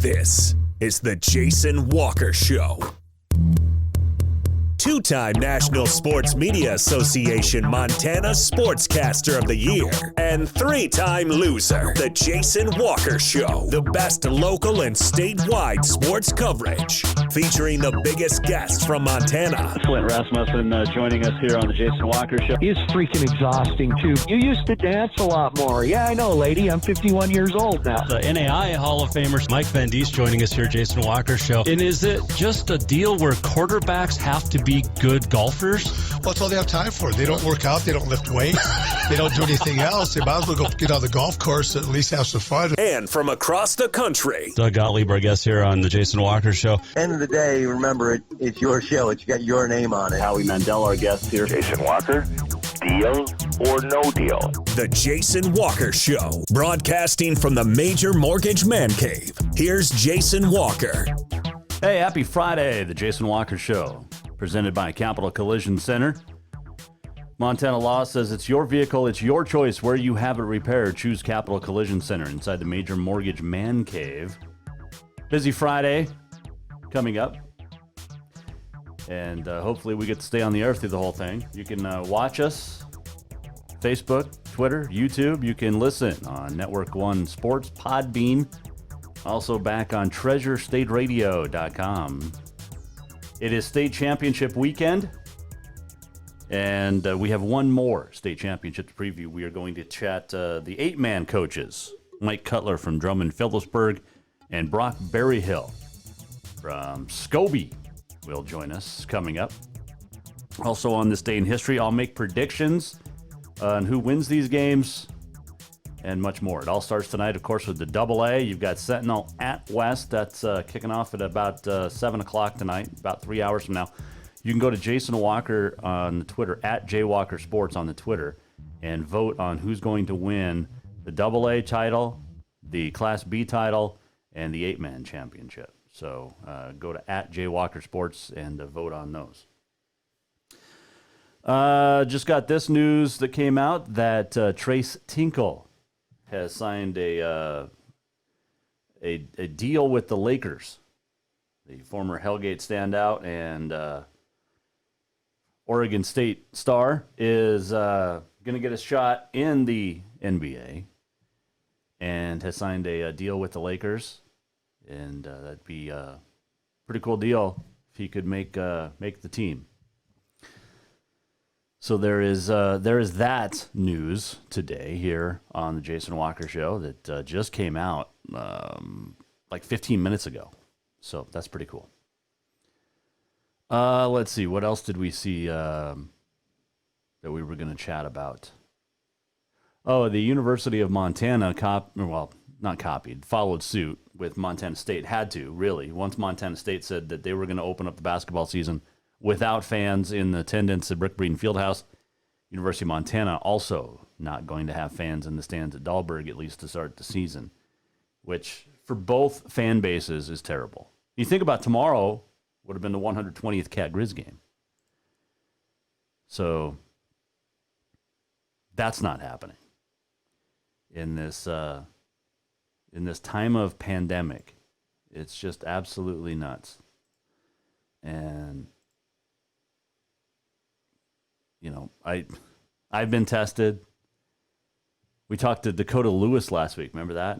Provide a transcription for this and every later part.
This is the Jason Walker Show. Two-time National Sports Media Association Montana Sportscaster of the Year and three-time loser, the Jason Walker Show. The best local and statewide sports coverage, featuring the biggest guests from Montana. Flint Rasmussen joining us here on the Jason Walker Show. He's freaking exhausting, too. You used to dance a lot more. Yeah, I know, lady. I'm 51 years old now. The NAI Hall of Famer Mike Van Diest joining us here, Jason Walker Show. And is it just a deal where quarterbacks have to be good golfers? Well, that's all they have time for. They don't work out. They don't lift weights. They don't do anything else. They might as well go get on the golf course and at least have some fun. And from across the country, Doug Gottlieb, our guest here on the Jason Walker Show. End of the day, remember, it's your show. It's got your name on it. Howie Mandel, our guest here. Jason Walker, deal or no deal? The Jason Walker Show, broadcasting from the Major Mortgage Man Cave. Here's Jason Walker. Hey, happy Friday, the Jason Walker Show, presented by Capital Collision Center. Montana law says it's your vehicle, it's your choice where you have it repaired. Choose Capital Collision Center inside the Major Mortgage Man Cave. Busy Friday coming up. And hopefully we get to stay on the air through the whole thing. You can watch us, Facebook, Twitter, YouTube. You can listen on Network One Sports, Podbean. Also back on TreasureStateRadio.com. It is state championship weekend. And we have one more state championship to preview. We are going to chat the 8-man coaches, Mike Cutler from Drummond-Philipsburg and Brock Berryhill from Scobey will join us coming up. Also on this day in history, I'll make predictions on who wins these games and much more. It all starts tonight, of course, with the AA. You've got Sentinel at West. That's kicking off at about 7 o'clock tonight, about 3 hours from now. You can go to Jason Walker on the Twitter, at JWalkerSports on the Twitter, and vote on who's going to win the AA title, the Class B title, and the 8-man championship. So go to at JWalkerSports and vote on those. Just got this news that came out that Trace Tinkle has signed a deal with the Lakers. The former Hellgate standout and Oregon State star is going to get a shot in the NBA and has signed a deal with the Lakers. And that'd be a pretty cool deal if he could make the team. So there is that news today here on the Jason Walker Show that just came out like 15 minutes ago. So that's pretty cool. Let's see. What else did we see that we were going to chat about? Oh, the University of Montana followed suit with Montana State. Had to, really. Once Montana State said that they were going to open up the basketball season without fans in attendance at Brick Breeden Fieldhouse, University of Montana also not going to have fans in the stands at Dahlberg, at least to start the season, which for both fan bases is terrible. You think about tomorrow would have been the 120th Cat Grizz game. So that's not happening in this time of pandemic. It's just absolutely nuts. And I've been tested. We talked to Dakota Lewis last week. Remember that?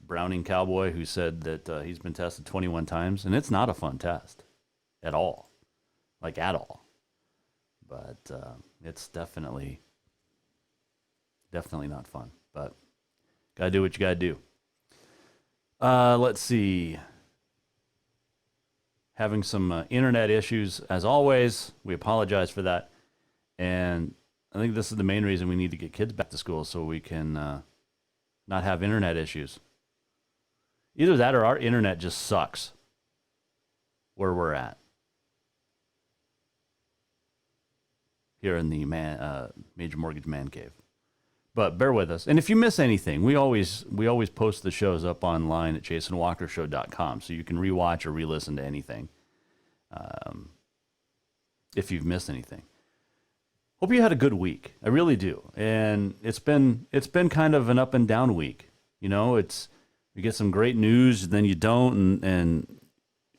Browning cowboy who said that he's been tested 21 times. And it's not a fun test at all. Like, at all. But it's definitely not fun. But got to do what you got to do. Let's see. Having some internet issues, as always. We apologize for that. And I think this is the main reason we need to get kids back to school, so we can not have internet issues. Either that or our internet just sucks where we're at here in the Major Mortgage Man Cave. But bear with us. And if you miss anything, we always post the shows up online at jasonwalkershow.com, so you can rewatch or re-listen to anything if you've missed anything. Hope you had a good week. I really do. And it's been kind of an up and down week. You know, it's You get some great news, then you don't, and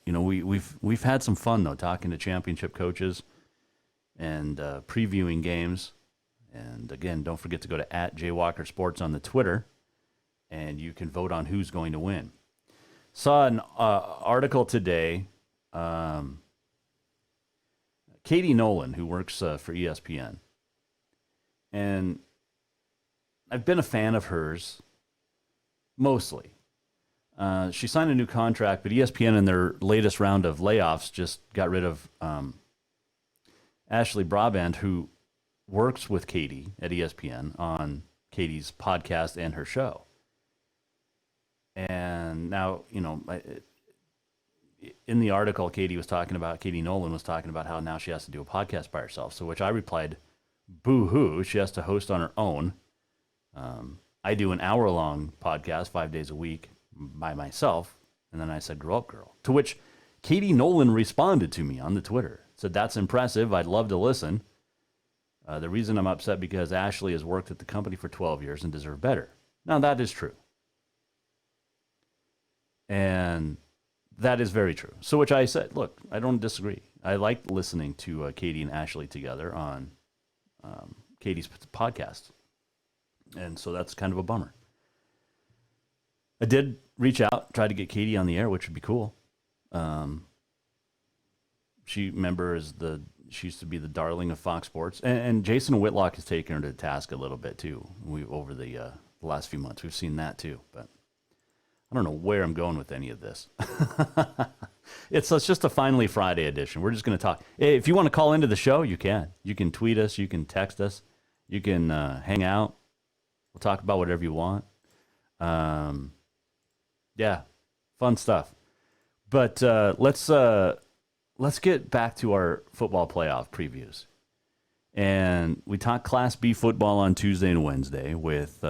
you know we've had some fun though talking to championship coaches and previewing games. And again, don't forget to go to @JWalkerSports on the Twitter, and you can vote on who's going to win. Saw an article today. Katie Nolan, who works for ESPN, and I've been a fan of hers mostly. She signed a new contract, but ESPN in their latest round of layoffs just got rid of Ashley Brabant, who works with Katie at ESPN on Katie's podcast and her show. And now, you know, in the article, Katie Nolan was talking about how now she has to do a podcast by herself. So which I replied, boo-hoo, she has to host on her own. I do an hour-long podcast 5 days a week by myself. And then I said, grow up, girl. To which Katie Nolan responded to me on the Twitter. Said, that's impressive. I'd love to listen. The reason I'm upset because Ashley has worked at the company for 12 years and deserved better. Now, that is true. And that is very true. So which I said, look, I don't disagree. I like listening to Katie and Ashley together on Katie's podcast. And so that's kind of a bummer. I did reach out, try to get Katie on the air, which would be cool. She used to be the darling of Fox Sports, and Jason Whitlock has taken her to task a little bit too. Over the last few months, we've seen that too. But I don't know where I'm going with any of this. It's just a Finally Friday edition. We're just going to talk. If you want to call into the show, you can. You can tweet us. You can text us. You can hang out. We'll talk about whatever you want. Yeah, fun stuff. But let's get back to our football playoff previews. And we talked Class B football on Tuesday and Wednesday with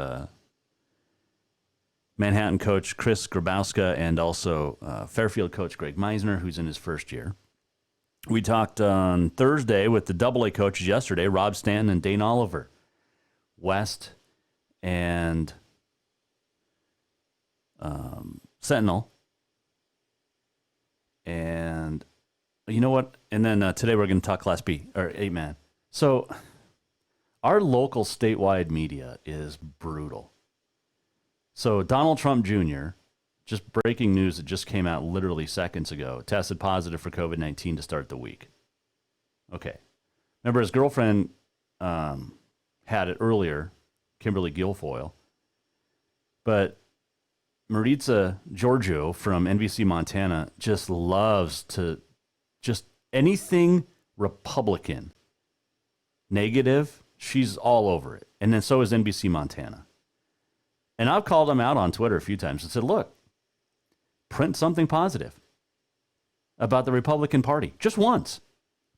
Manhattan coach Chris Grabowska and also Fairfield coach Greg Meisner, who's in his first year. We talked on Thursday with the AA coaches yesterday, Rob Stanton and Dane Oliver, West and Sentinel. And you know what? And then today we're going to talk Class B, or 8-man. So our local statewide media is brutal. So Donald Trump Jr., just breaking news that just came out literally seconds ago, tested positive for COVID-19 to start the week. Okay. Remember his girlfriend had it earlier, Kimberly Guilfoyle. But Maritza Giorgio from NBC Montana just loves to just anything Republican negative, she's all over it. And then so is NBC Montana. And I've called them out on Twitter a few times and said, look, print something positive about the Republican Party. Just once.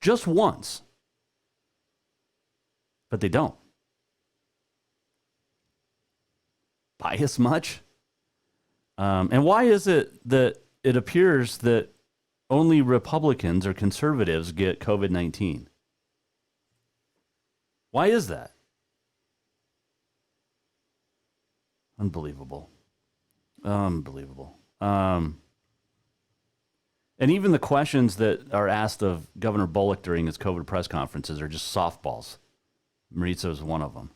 Just once. But they don't. Bias much? And why is it that it appears that only Republicans or conservatives get COVID-19? Why is that? Unbelievable. Unbelievable. And even the questions that are asked of Governor Bullock during his COVID press conferences are just softballs. Maritza is one of them.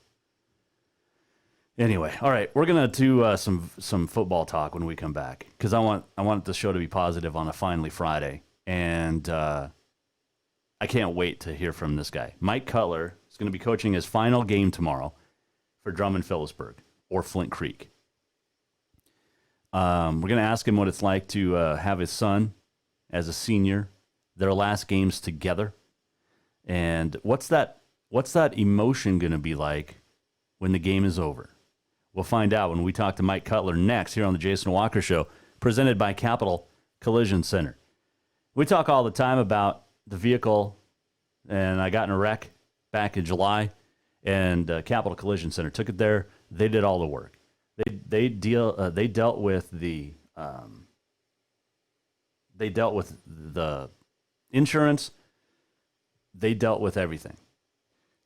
Anyway, all right, we're gonna do some football talk when we come back because I want the show to be positive on a Finally Friday, and I can't wait to hear from this guy. Mike Cutler is going to be coaching his final game tomorrow for Drummond-Philipsburg or Flint Creek. We're going to ask him what it's like to have his son as a senior, their last games together, and what's that emotion going to be like when the game is over. We'll find out when we talk to Mike Cutler next here on the Jason Walker Show, presented by Capital Collision Center. We talk all the time about the vehicle, and I got in a wreck back in July, and Capital Collision Center took it there. They did all the work. They dealt with the insurance. They dealt with everything.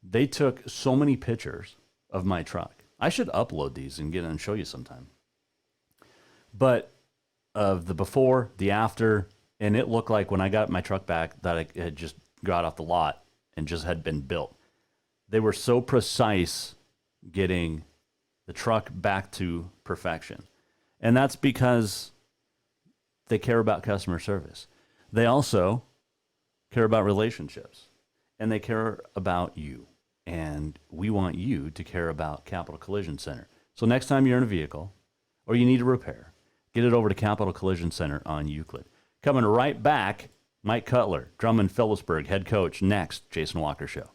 They took so many pictures of my truck. I should upload these and get and show you sometime. But of the before, the after, and it looked like when I got my truck back that it had just got off the lot and just had been built. They were so precise getting the truck back to perfection. And that's because they care about customer service. They also care about relationships, and they care about you. And we want you to care about Capital Collision Center. So next time you're in a vehicle or you need a repair, get it over to Capital Collision Center on Euclid. Coming right back, Mike Cutler, Drummond-Philipsburg head coach. Next, Jason Walker Show.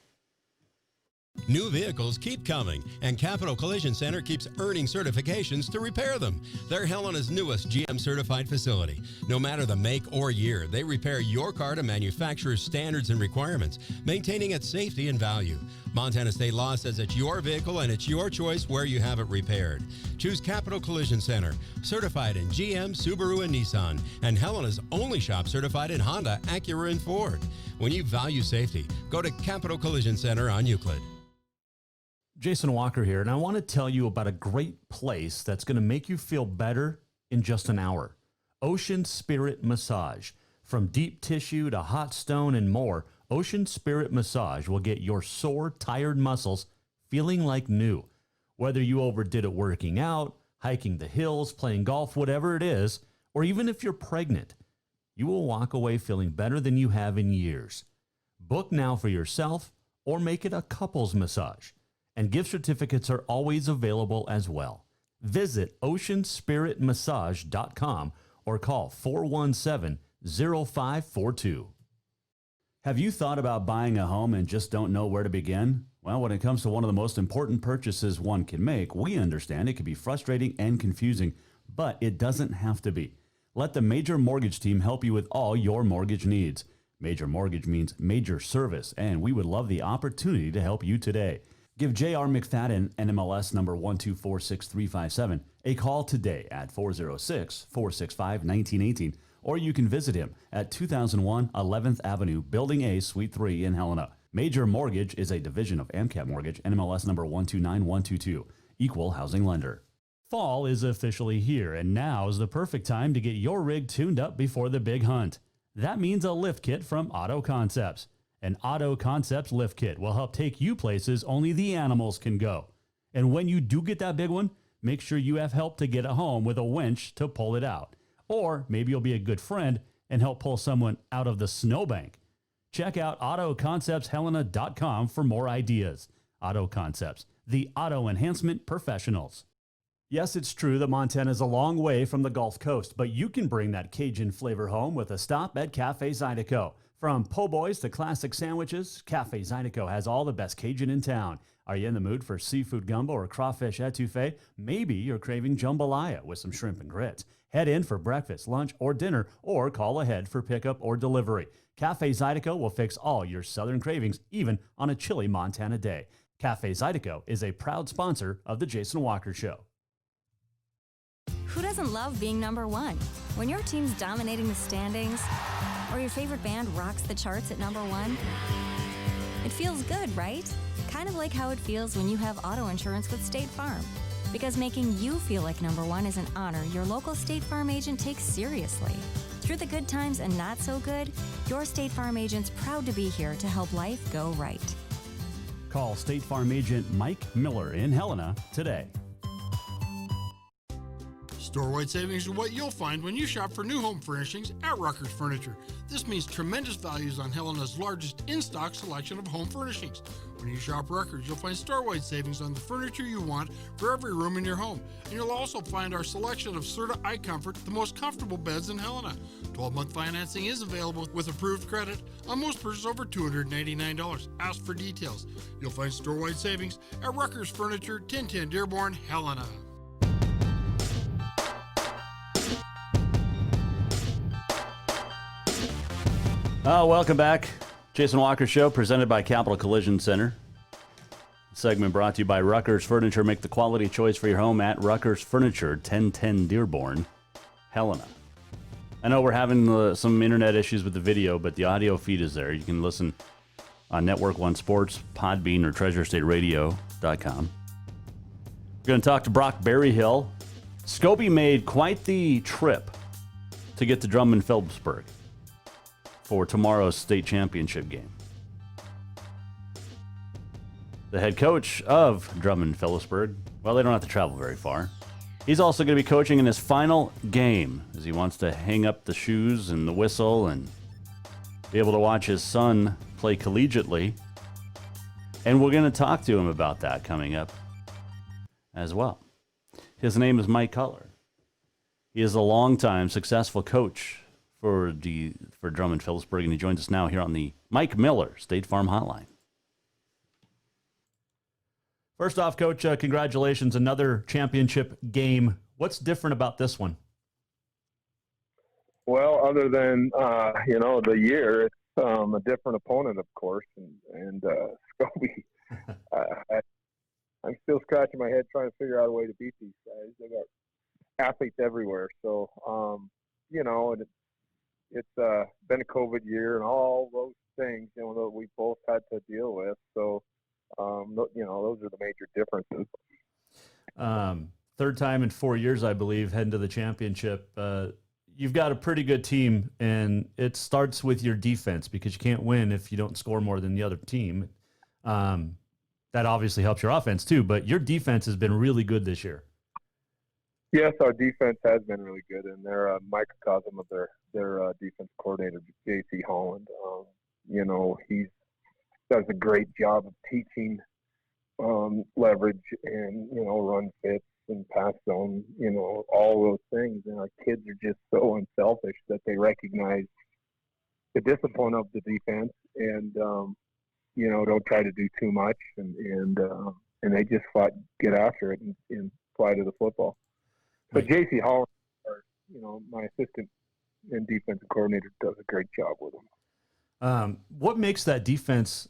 New vehicles keep coming, and Capital Collision Center keeps earning certifications to repair them. They're Helena's newest GM-certified facility. No matter the make or year, they repair your car to manufacturer's standards and requirements, maintaining its safety and value. Montana state law says it's your vehicle and it's your choice where you have it repaired. Choose Capital Collision Center, certified in GM, Subaru, and Nissan, and Helena's only shop certified in Honda, Acura, and Ford. When you value safety, go to Capital Collision Center on Euclid. Jason Walker here, and I want to tell you about a great place that's going to make you feel better in just an hour. Ocean Spirit Massage. From deep tissue to hot stone and more, Ocean Spirit Massage will get your sore, tired muscles feeling like new. Whether you overdid it working out, hiking the hills, playing golf, whatever it is, or even if you're pregnant, you will walk away feeling better than you have in years. Book now for yourself or make it a couples massage. And gift certificates are always available as well. Visit oceanspiritmassage.com or call 417-0542. Have you thought about buying a home and just don't know where to begin? Well, when it comes to one of the most important purchases one can make, we understand it can be frustrating and confusing, but it doesn't have to be. Let the Major Mortgage team help you with all your mortgage needs. Major Mortgage means major service, and we would love the opportunity to help you today. Give J.R. McFadden, NMLS number 1246357, a call today at 406-465-1918, or you can visit him at 2001 11th Avenue, Building A, Suite 3 in Helena. Major Mortgage is a division of AMCAP Mortgage, NMLS number 129122, equal housing lender. Fall is officially here, and now is the perfect time to get your rig tuned up before the big hunt. That means a lift kit from Auto Concepts. An Auto Concepts lift kit will help take you places only the animals can go. And when you do get that big one, make sure you have help to get it home with a winch to pull it out. Or maybe you'll be a good friend and help pull someone out of the snowbank. Check out AutoConceptsHelena.com for more ideas. Auto Concepts, the auto enhancement professionals. Yes, it's true that Montana is a long way from the Gulf Coast, but you can bring that Cajun flavor home with a stop at Cafe Zydeco. From po' boys to classic sandwiches, Cafe Zydeco has all the best Cajun in town. Are you in the mood for seafood gumbo or crawfish etouffee? Maybe you're craving jambalaya with some shrimp and grits. Head in for breakfast, lunch, or dinner, or call ahead for pickup or delivery. Cafe Zydeco will fix all your southern cravings, even on a chilly Montana day. Cafe Zydeco is a proud sponsor of The Jason Walker Show. Who doesn't love being number one? When your team's dominating the standings, or your favorite band rocks the charts at number one, it feels good, right? Kind of like how it feels when you have auto insurance with State Farm. Because making you feel like number one is an honor your local State Farm agent takes seriously. Through the good times and not so good, your State Farm agent's proud to be here to help life go right. Call State Farm agent Mike Miller in Helena today. Store-wide savings are what you'll find when you shop for new home furnishings at Rucker's Furniture. This means tremendous values on Helena's largest in-stock selection of home furnishings. When you shop Rucker's, you'll find store-wide savings on the furniture you want for every room in your home. And you'll also find our selection of Serta iComfort, the most comfortable beds in Helena. 12-month financing is available with approved credit on most purchases over $299. Ask for details. You'll find store-wide savings at Rucker's Furniture, 1010 Dearborn, Helena. Welcome back. Jason Walker Show, presented by Capital Collision Center. Segment brought to you by Rucker's Furniture. Make the quality choice for your home at Rucker's Furniture, 1010 Dearborn, Helena. I know we're having some internet issues with the video, but the audio feed is there. You can listen on Network One Sports, Podbean, or TreasureStateRadio.com. We're going to talk to Brock Berryhill, Scobey made quite the trip to get to Drummond-Philipsburg for tomorrow's state championship game. The head coach of Drummond-Philipsburg, well, they don't have to travel very far. He's also going to be coaching in his final game as he wants to hang up the shoes and the whistle and be able to watch his son play collegiately. And we're going to talk to him about that coming up as well. His name is Mike Cutler. He is a longtime successful coach for Drummond-Philipsburg, and he joins us now here on the Mike Miller State Farm Hotline. First off, Coach, congratulations. Another championship game. What's different about this one? Well, other than, the year, it's a different opponent, of course. And Scobey, I'm still scratching my head trying to figure out a way to beat these guys. They got athletes everywhere. So, it's been a COVID year and all those things, that we both had to deal with. So, those are the major differences. Third time in 4 years, I believe, heading to the championship. You've got a pretty good team, and it starts with your defense because you can't win if you don't score more than the other team. That obviously helps your offense too, but your defense has been really good this year. Yes, our defense has been really good, and they're a microcosm of their defense coordinator, J.C. Holland. He does a great job of teaching leverage and, run fits and pass zone, all those things. And our kids are just so unselfish that they recognize the discipline of the defense and, don't try to do too much. And they just get after it and fly to the football. But J.C. Holland, my assistant and defensive coordinator, does a great job with them. What makes that defense?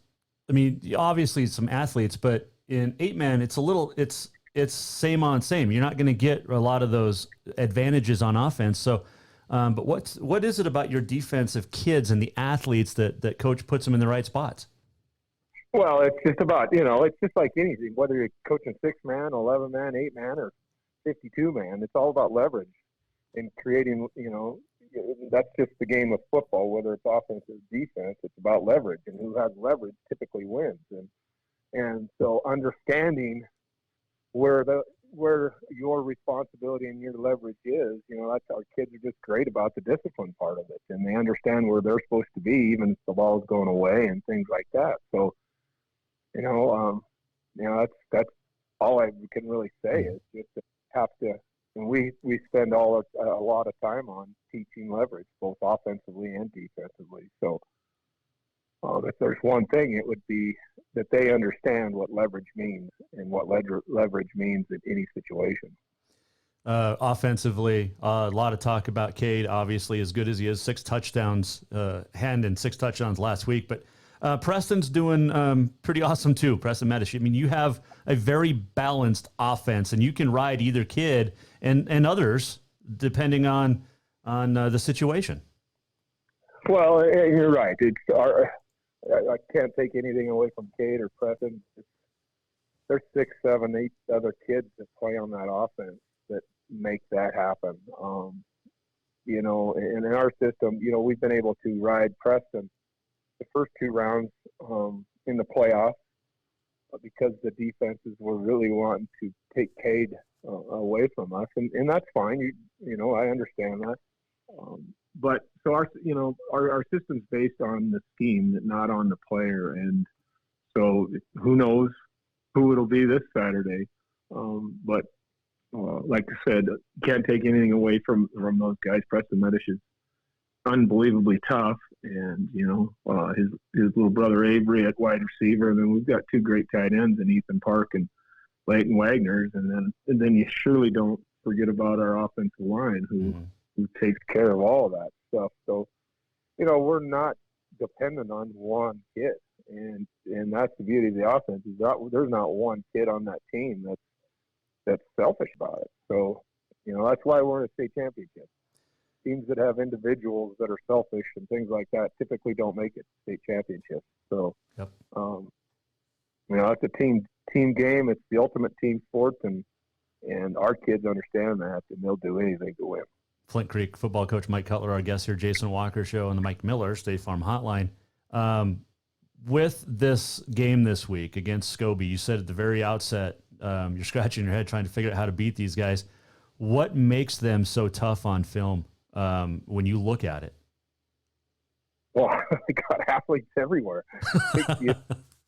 I mean, obviously some athletes, but in 8-man, it's same on same. You're not going to get a lot of those advantages on offense. So, but what is it about your defensive kids and the athletes that coach puts them in the right spots? Well, it's just about, it's just like anything, whether you're coaching 6-man, 11-man, 8-man, or 52-man, it's all about leverage and creating, that's just the game of football, whether it's offense or defense. It's about leverage, and who has leverage typically wins. And so understanding where your responsibility and your leverage is, that's, our kids are just great about the discipline part of it, and they understand where they're supposed to be, even if the ball's going away and things like that. So, that's all I can really say is just to have to. And we spend a lot of time on teaching leverage, both offensively and defensively. So if there's one thing, it would be that they understand what leverage means and what leverage means in any situation. Offensively, a lot of talk about Cade, obviously, as good as he is, 6 touchdowns, and 6 touchdowns last week. But Preston's doing pretty awesome too, Preston Medish. I mean, you have a very balanced offense, and you can ride either kid and others depending on the situation. Well, you're right. I can't take anything away from Cade or Preston. There's 6, 7, 8 other kids that play on that offense that make that happen. And in our system, we've been able to ride Preston the first 2 rounds in the playoffs because the defenses were really wanting to take Cade away from us, and that's fine. I understand that. But so our system's based on the scheme, not on the player, and so who knows who it'll be this Saturday. But like I said, can't take anything away from those guys. Preston Medish is unbelievably tough, and his little brother Avery at wide receiver, and then we've got 2 great tight ends in Ethan Park and Leighton Wagner's, and then you surely don't forget about our offensive line who takes care of all of that stuff. So we're not dependent on one kid, and that's the beauty of the offense is that there's not one kid on that team that's selfish about it. So that's why we're in a state championship. Teams that have individuals that are selfish and things like that typically don't make it to state championships. So, it's a team game. It's the ultimate team sport, and And our kids understand that, and they'll do anything to win. Flint Creek football coach Mike Cutler, our guest here, Jason Walker Show, and the Mike Miller State Farm Hotline. With this game this week against Scobey, you said at the very outset, you're scratching your head trying to figure out how to beat these guys. What makes them so tough on film when you look at it? Well, they got athletes everywhere.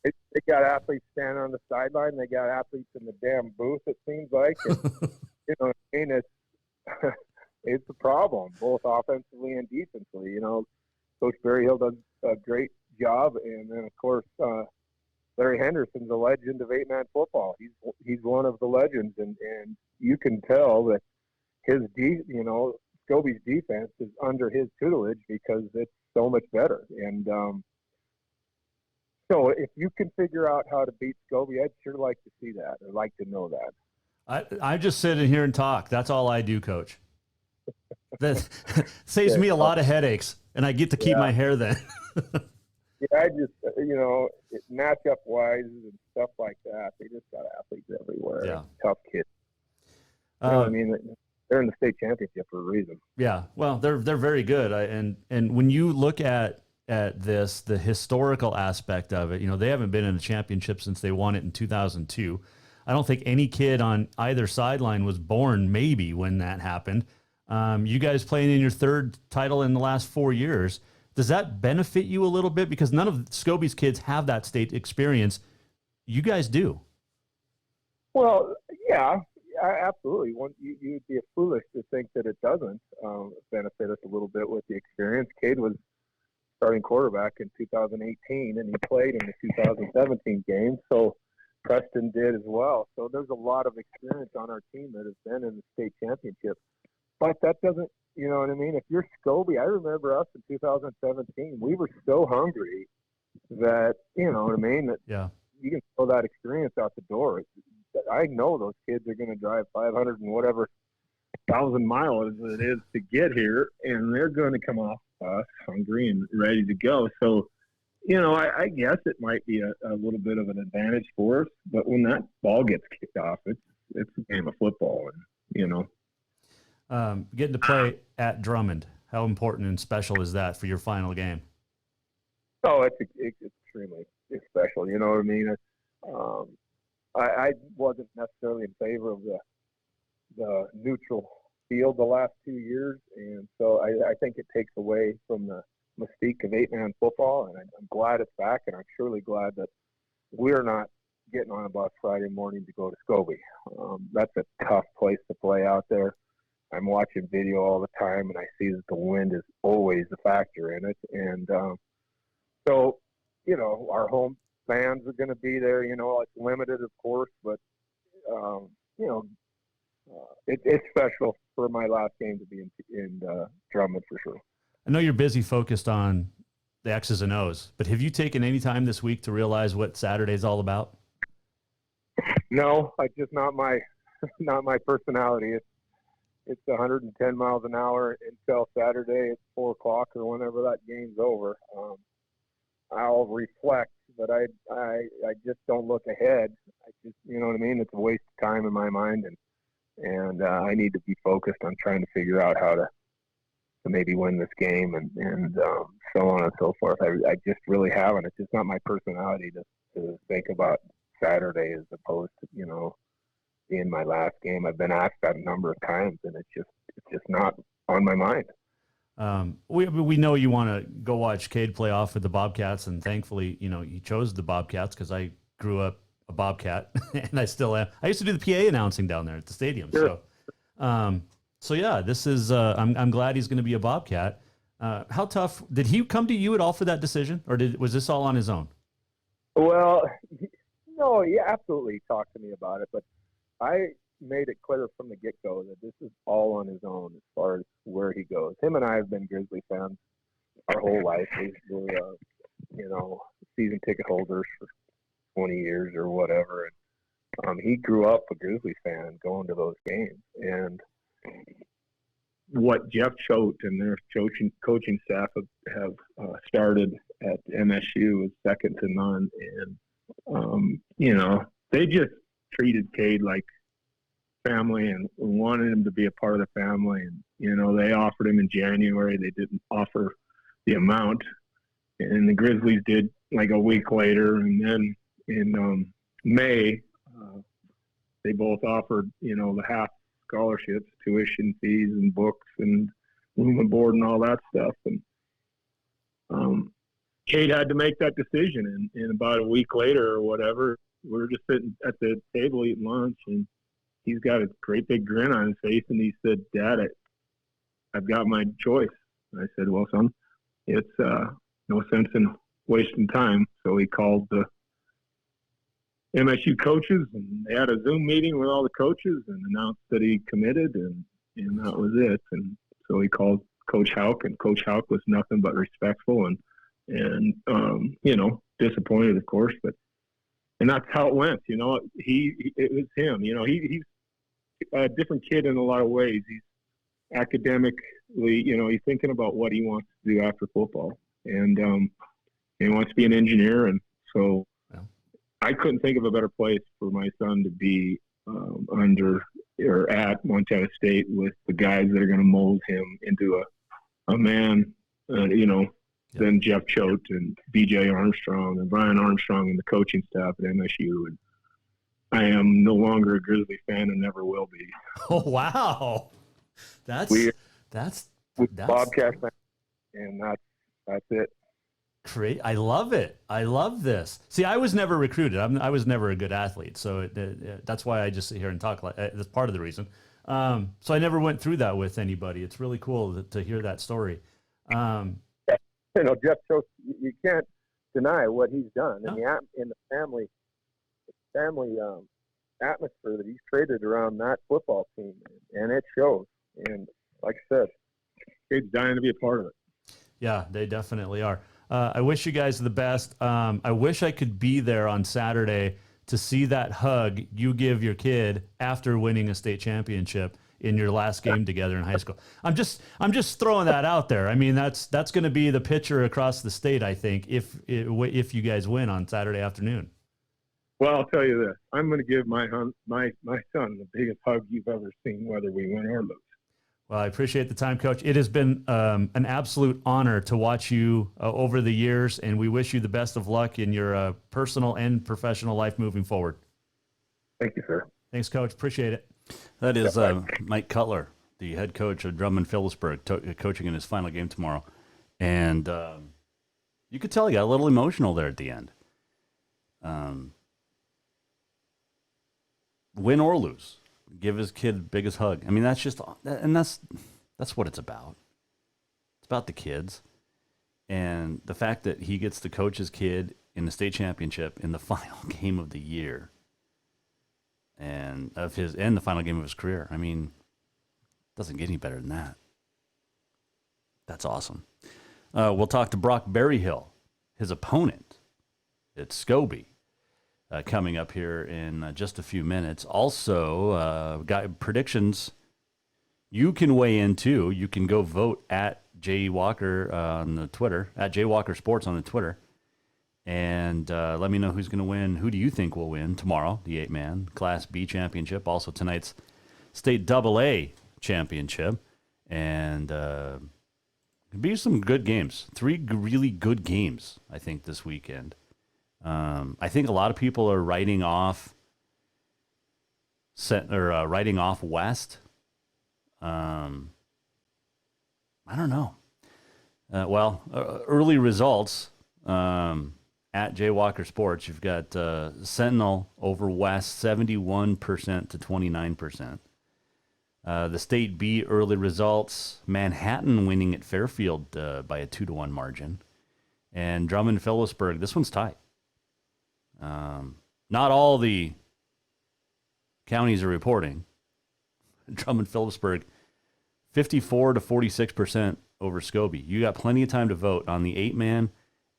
They got athletes standing on the sideline. They got athletes in the damn booth, it seems like. And, you know what I mean? It's a problem, both offensively and defensively. You know, Coach Berryhill does a great job. And then, of course, Larry Henderson's a legend of 8-man football. He's one of the legends. And you can tell that Scobey's defense is under his tutelage because it's so much better. And so if you can figure out how to beat Scobey, I'd sure like to see that. I'd like to know that. I just sit in here and talk. That's all I do, Coach. That saves me a lot of headaches, and I get to keep my hair then. Yeah, I just, matchup-wise and stuff like that, they just got athletes everywhere. Yeah. Tough kids. You know what I mean? They're in the state championship for a reason. Yeah, well, they're very good. And when you look at this, the historical aspect of it, they haven't been in a championship since they won it in 2002. I don't think any kid on either sideline was born maybe when that happened. You guys playing in your third title in the last 4 years. Does that benefit you a little bit? Because none of Scobey's kids have that state experience. You guys do. Well, yeah, absolutely. You'd be foolish to think that it doesn't benefit us a little bit with the experience. Cade was starting quarterback in 2018, and he played in the 2017 game. So Preston did as well. So there's a lot of experience on our team that has been in the state championship. But that doesn't, you know what I mean? If you're Scobey, I remember us in 2017, we were so hungry that, you know what I mean, that you can throw that experience out the door. I know those kids are going to drive 500 and whatever 1,000 miles it is to get here, and they're going to come off us hungry and ready to go. So, I guess it might be a little bit of an advantage for us, but when that ball gets kicked off, it's a game of football, and, getting to play at Drummond, how important and special is that for your final game? Oh, it's extremely special. You know what I mean? I wasn't necessarily in favor of the neutral field the last 2 years, and so I think it takes away from the mystique of 8-man football, and I'm glad it's back, and I'm surely glad that we're not getting on a bus Friday morning to go to Scobey. That's a tough place to play out there. I'm watching video all the time, and I see that the wind is always a factor in it. And so, our home fans are going to be there. It's limited, of course, but, it's special for my last game to be in Drummond for sure. I know you're busy focused on the X's and O's, but have you taken any time this week to realize what Saturday's all about? No, it's just not my personality. It's 110 miles an hour until Saturday at 4 o'clock or whenever that game's over. I'll reflect, but I just don't look ahead. You know what I mean? It's a waste of time in my mind, and I need to be focused on trying to figure out how to maybe win this game and so on and so forth. I just really haven't. It's just not my personality to think about Saturday as opposed to, in my last game. I've been asked that a number of times, and it's just not on my mind. We know you want to go watch Cade play off with the Bobcats, and thankfully, he chose the Bobcats because I grew up a Bobcat, and I still am. I used to do the PA announcing down there at the stadium. Sure. So yeah, this is. I'm glad he's going to be a Bobcat. How tough did he come to you at all for that decision, or was this all on his own? Well, no, he absolutely talked to me about it, but I made it clear from the get-go that this is all on his own as far as where he goes. Him and I have been Grizzly fans our whole life. We're season ticket holders for 20 years or whatever. And he grew up a Grizzly fan going to those games. And what Jeff Choate and their coaching staff have started at MSU is second to none. And, they just treated Cade like family and wanted him to be a part of the family. And, they offered him in January. They didn't offer the amount. And the Grizzlies did like a week later. And then in May, they both offered, the half scholarships, tuition fees and books and room and board and all that stuff. And Kate had to make that decision. And about a week later or whatever, we were just sitting at the table eating lunch, and he's got a great big grin on his face, and he said, "Dad, I've got my choice." And I said, "Well, son, it's no sense in wasting time." So he called the MSU coaches, and they had a Zoom meeting with all the coaches and announced that he committed, and that was it. And so he called Coach Houck, and Coach Houck was nothing but respectful and disappointed, of course, and that's how it went. It was him. He's a different kid in a lot of ways. He's academically, he's thinking about what he wants to do after football, and he wants to be an engineer. And so I couldn't think of a better place for my son to be under or at Montana State with the guys that are going to mold him into a man, than Jeff Choate and BJ Armstrong and Brian Armstrong and the coaching staff at MSU. And I am no longer a Grizzly fan and never will be. Oh, wow. That's Bobcat fan, and that's it. Great. I love it. I love this. See, I was never recruited. I was never a good athlete. So that's why I just sit here and talk. That's part of the reason. So I never went through that with anybody. It's really cool to hear that story. Jeff Choate, you can't deny what he's done in the family atmosphere that he's created around that football team, and it shows. And like I said, he's dying to be a part of it. Yeah, they definitely are. I wish you guys the best. I wish I could be there on Saturday to see that hug you give your kid after winning a state championship in your last game together in high school. I'm just throwing that out there. I mean, that's going to be the picture across the state, I think, if you guys win on Saturday afternoon. Well, I'll tell you this: I'm going to give my son the biggest hug you've ever seen, whether we win or lose. Well, I appreciate the time, Coach. It has been an absolute honor to watch you over the years, and we wish you the best of luck in your personal and professional life moving forward. Thank you, sir. Thanks, Coach. Appreciate it. That is Mike Cutler, the head coach of Drummond-Philipsburg, coaching in his final game tomorrow. And you could tell he got a little emotional there at the end. Win or lose, give his kid the biggest hug. I mean, that's what it's about. It's about the kids. And the fact that he gets to coach his kid in the state championship in the final game of the year. And the final game of his career. I mean, it doesn't get any better than that. That's awesome. We'll talk to Brock Berryhill, his opponent. It's Scobey, coming up here in just a few minutes. Also, got predictions. You can weigh in too. You can go vote at Jay Walker on the Twitter, at Jay Walker Sports on the Twitter. And let me know who's going to win. Who do you think will win tomorrow? The 8-man Class B championship. Also tonight's State AA championship. And it'll be some good games. 3 really good games, I think, this weekend. I think a lot of people are writing off West. I don't know. Early results. At Jay Walker Sports, you've got Sentinel over West, 71% to 29%. The State B early results, Manhattan winning at Fairfield by a 2-1 margin. And Drummond-Philipsburg, this one's tight. Not all the counties are reporting. Drummond-Philipsburg, 54 to 46% over Scobey. You got plenty of time to vote on the 8-man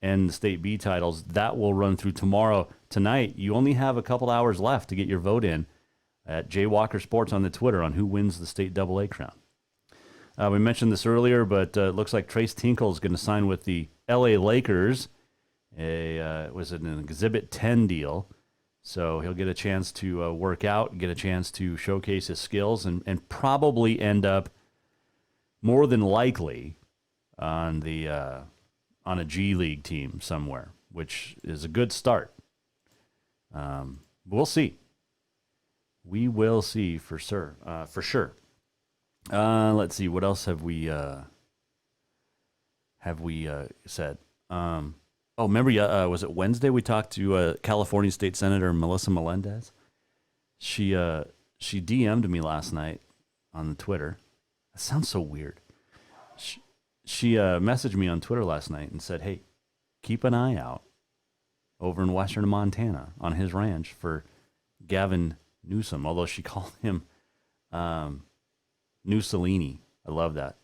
and the State B titles. That will run through tomorrow. Tonight, you only have a couple hours left to get your vote in at Jay Walker Sports on the Twitter on who wins the State AA crown. We mentioned this earlier, but it looks like Trace Tinkle is going to sign with the LA Lakers. It was an Exhibit 10 deal. So he'll get a chance to work out, get a chance to showcase his skills, and probably end up more than likely on a G League team somewhere, which is a good start. We'll see. We will see for sure. Let's see. What else have we said? Remember? Was it Wednesday? We talked to California State Senator Melissa Melendez. She DM'd me last night on Twitter. That sounds so weird. She messaged me on Twitter last night and said, "Hey, keep an eye out over in western Montana on his ranch for Gavin Newsom," although she called him Newsolini. I love that.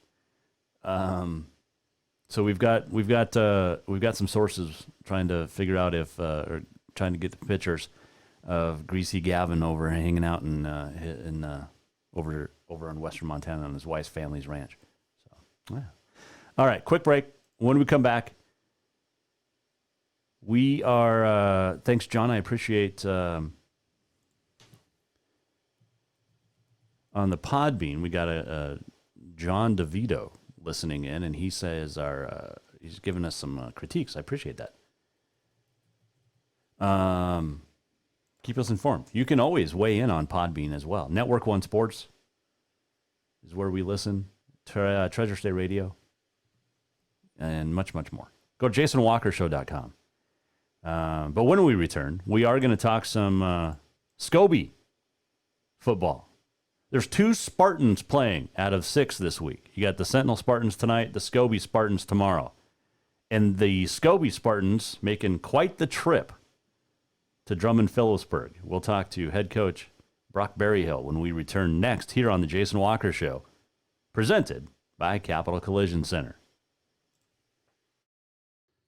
So we've got some sources trying to figure out if or trying to get the pictures of Greasy Gavin over hanging out in over in western Montana on his wife's family's ranch. So yeah. All right, quick break. When we come back, we are thanks, John. I appreciate on the Podbean, we got a John DeVito listening in, and he says he's given us some critiques. I appreciate that. Keep us informed. You can always weigh in on Podbean as well. Network One Sports is where we listen. Treasure State Radio, and much, much more. Go to JasonWalkerShow.com. But when we return, we are going to talk some Scobey football. There's 2 Spartans playing out of 6 this week. You got the Sentinel Spartans tonight, the Scobey Spartans tomorrow. And the Scobey Spartans making quite the trip to Drummond-Philipsburg. We'll talk to head coach Brock Berryhill when we return next here on the Jason Walker Show, presented by Capital Collision Center.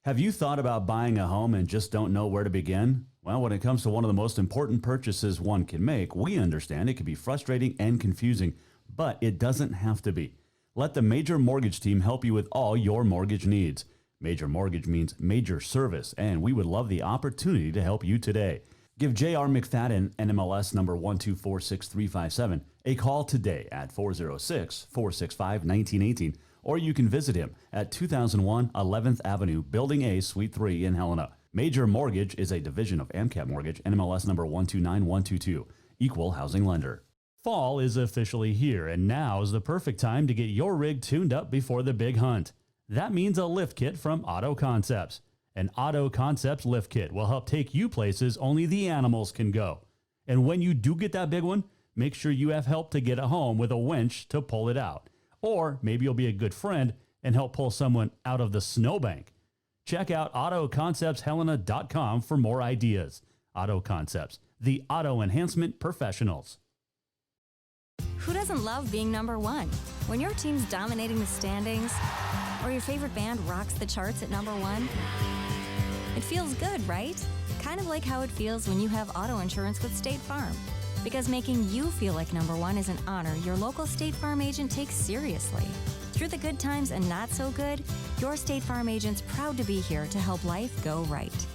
Have you thought about buying a home and just don't know where to begin? Well, when it comes to one of the most important purchases one can make, we understand it can be frustrating and confusing, but it doesn't have to be. Let the Major Mortgage team help you with all your mortgage needs. Major Mortgage means major service, and we would love the opportunity to help you today. Give J.R. McFadden, NMLS number 1246357, a call today at 406-465-1918, or you can visit him at 2001 11th Avenue, Building A, Suite 3 in Helena. Major Mortgage is a division of AMCAP Mortgage, NMLS number 129122, equal housing lender. Fall is officially here, and now is the perfect time to get your rig tuned up before the big hunt. That means a lift kit from Auto Concepts. An Auto Concepts lift kit will help take you places only the animals can go. And when you do get that big one, make sure you have help to get it home with a winch to pull it out. Or maybe you'll be a good friend and help pull someone out of the snowbank. Check out AutoConceptsHelena.com for more ideas. Auto Concepts, the auto enhancement professionals. Who doesn't love being number one? When your team's dominating the standings, or your favorite band rocks the charts at number one, it feels good, right? Kind of like how it feels when you have auto insurance with State Farm. Because making you feel like number one is an honor your local State Farm agent takes seriously. Through the good times and not so good, your State Farm agent's proud to be here to help life go right.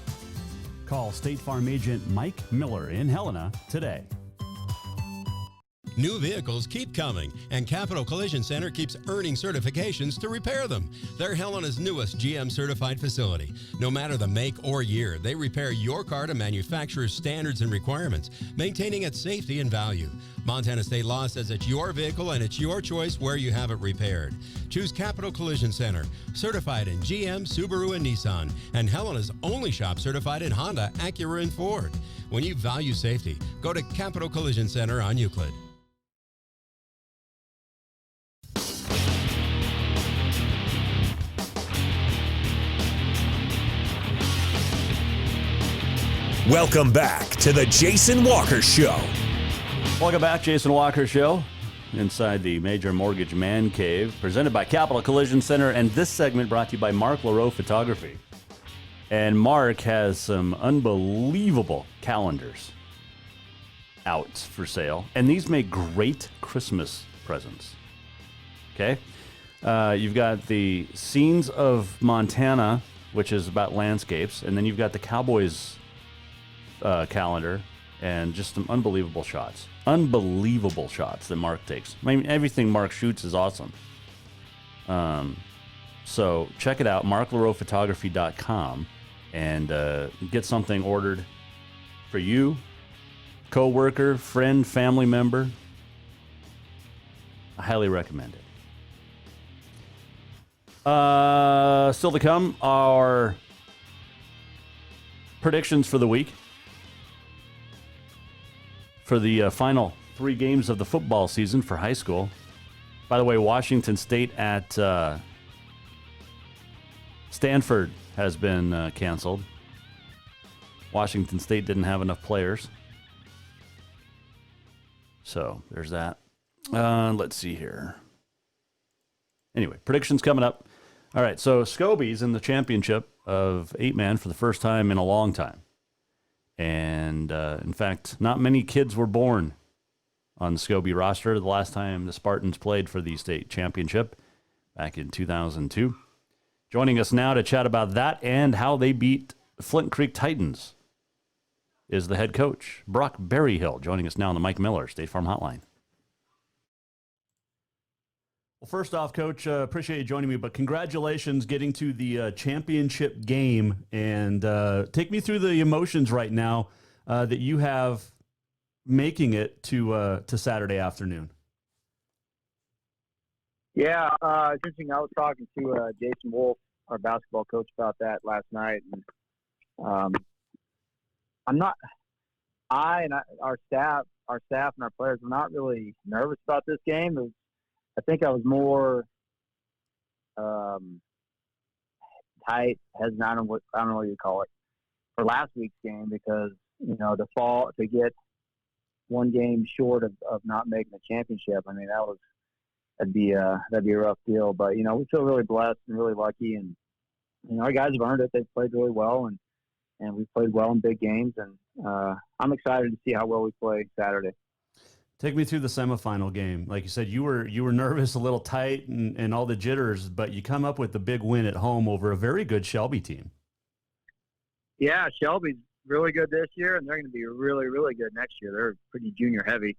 Call State Farm agent Mike Miller in Helena today. New vehicles keep coming, and Capital Collision Center keeps earning certifications to repair them. They're Helena's newest GM-certified facility. No matter the make or year, they repair your car to manufacturer's standards and requirements, maintaining its safety and value. Montana state law says it's your vehicle and it's your choice where you have it repaired. Choose Capital Collision Center, certified in GM, Subaru, and Nissan, and Helena's only shop certified in Honda, Acura, and Ford. When you value safety, go to Capital Collision Center on Euclid. Welcome back to the Jason Walker Show. Welcome back, Jason Walker Show, inside the Major Mortgage Man Cave, presented by Capital Collision Center, and this segment brought to you by Mark LaRoe Photography. And Mark has some unbelievable calendars out for sale, and these make great Christmas presents. Okay? You've got the Scenes of Montana, which is about landscapes, and then you've got the Cowboys calendar, and just some unbelievable shots. Unbelievable shots that Mark takes. I mean, everything Mark shoots is awesome. So check it out, marklaroephotography.com, and get something ordered for you, co-worker, friend, family member. I highly recommend it. Still to come, our predictions for the week. For the final 3 games of the football season for high school. By the way, Washington State at Stanford has been canceled. Washington State didn't have enough players. So there's that. Let's see here. Anyway, predictions coming up. All right, so Scobey's in the championship of 8-man for the first time in a long time. And, in fact, not many kids were born on the Scobey roster the last time the Spartans played for the state championship back in 2002. Joining us now to chat about that and how they beat Flint Creek Titans is the head coach, Brock Berryhill, joining us now on the Mike Miller State Farm Hotline. Well, first off, Coach, appreciate you joining me, but congratulations getting to the championship game, and take me through the emotions right now that you have making it to Saturday afternoon. Yeah, it's interesting. I was talking to Jason Wolf, our basketball coach, about that last night, and our staff and our players were not really nervous about this game. I think I was more tight, hesitant. I don't know what you call it, for last week's game, because to get one game short of not making the championship. I mean, that'd be a rough deal. But we feel really blessed and really lucky, and our guys have earned it. They've played really well, and we've played well in big games, and I'm excited to see how well we play Saturday. Take me through the semifinal game. Like you said, you were nervous, a little tight, and all the jitters, but you come up with the big win at home over a very good Shelby team. Yeah, Shelby's really good this year, and they're going to be really, really good next year. They're pretty junior heavy.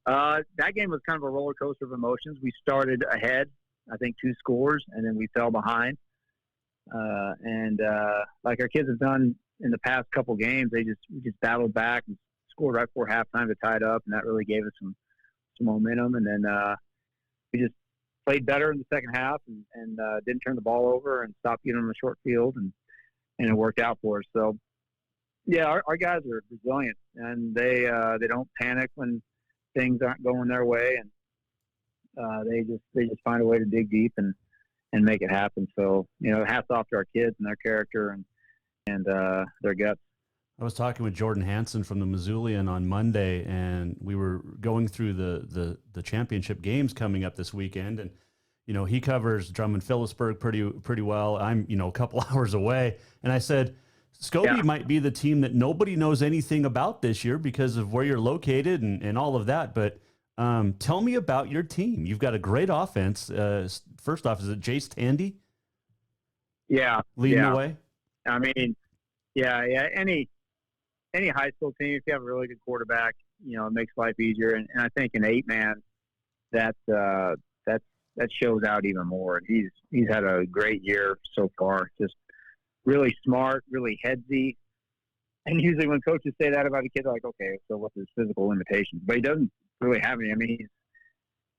That game was kind of a roller coaster of emotions. We started ahead, I think 2 scores, and then we fell behind. Like our kids have done in the past couple games, we just battled back and scored right before halftime to tie it up, and that really gave us some momentum. And then we just played better in the second half and didn't turn the ball over and stopped getting on the short field, and it worked out for us. So, yeah, our guys are resilient, and they don't panic when things aren't going their way, and they just find a way to dig deep and make it happen. So, hats off to our kids and their character and their guts. I was talking with Jordan Hansen from the Missoulian on Monday, and we were going through the championship games coming up this weekend. And, he covers Drummond-Philipsburg pretty well. I'm, a couple hours away. And I said, Scobey might be the team that nobody knows anything about this year because of where you're located and all of that. But tell me about your team. You've got a great offense. First off, is it Jace Tandy? Yeah. Leading the way? I mean, yeah. Any high school team, if you have a really good quarterback, it makes life easier. And I think an 8-man, that shows out even more. He's had a great year so far. Just really smart, really headsy. And usually when coaches say that about a kid, they're like, okay, so what's his physical limitations? But he doesn't really have any. I mean,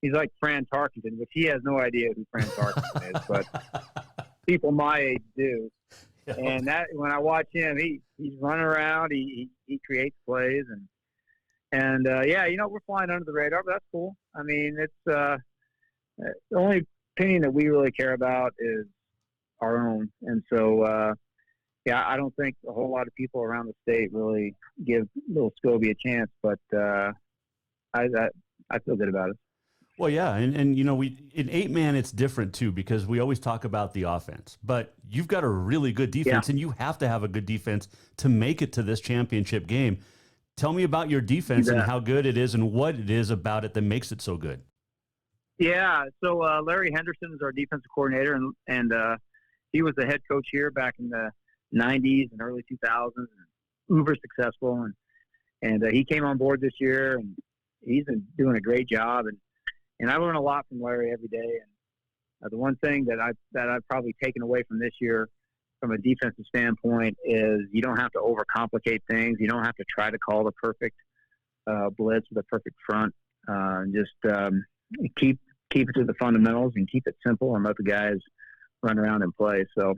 he's like Fran Tarkenton, which he has no idea who Fran Tarkenton is, but people my age do. And that, when I watch him, he's running around, he creates plays, and we're flying under the radar, but that's cool. I mean, it's the only opinion that we really care about is our own, and so I don't think a whole lot of people around the state really give little Scobey a chance, but I feel good about it. Well, yeah, and in 8-man it's different too, because we always talk about the offense, but you've got a really good defense, and you have to have a good defense to make it to this championship game. Tell me about your defense and how good it is and what it is about it that makes it so good. Yeah, so Larry Henderson is our defensive coordinator, and he was the head coach here back in the 90s and early 2000s, and uber successful. And he came on board this year, and he's been doing a great job. And I learn a lot from Larry every day. And the one thing that I've probably taken away from this year from a defensive standpoint is you don't have to overcomplicate things. You don't have to try to call the perfect blitz with a perfect front. Just keep it to the fundamentals and keep it simple and let the guys run around and play. So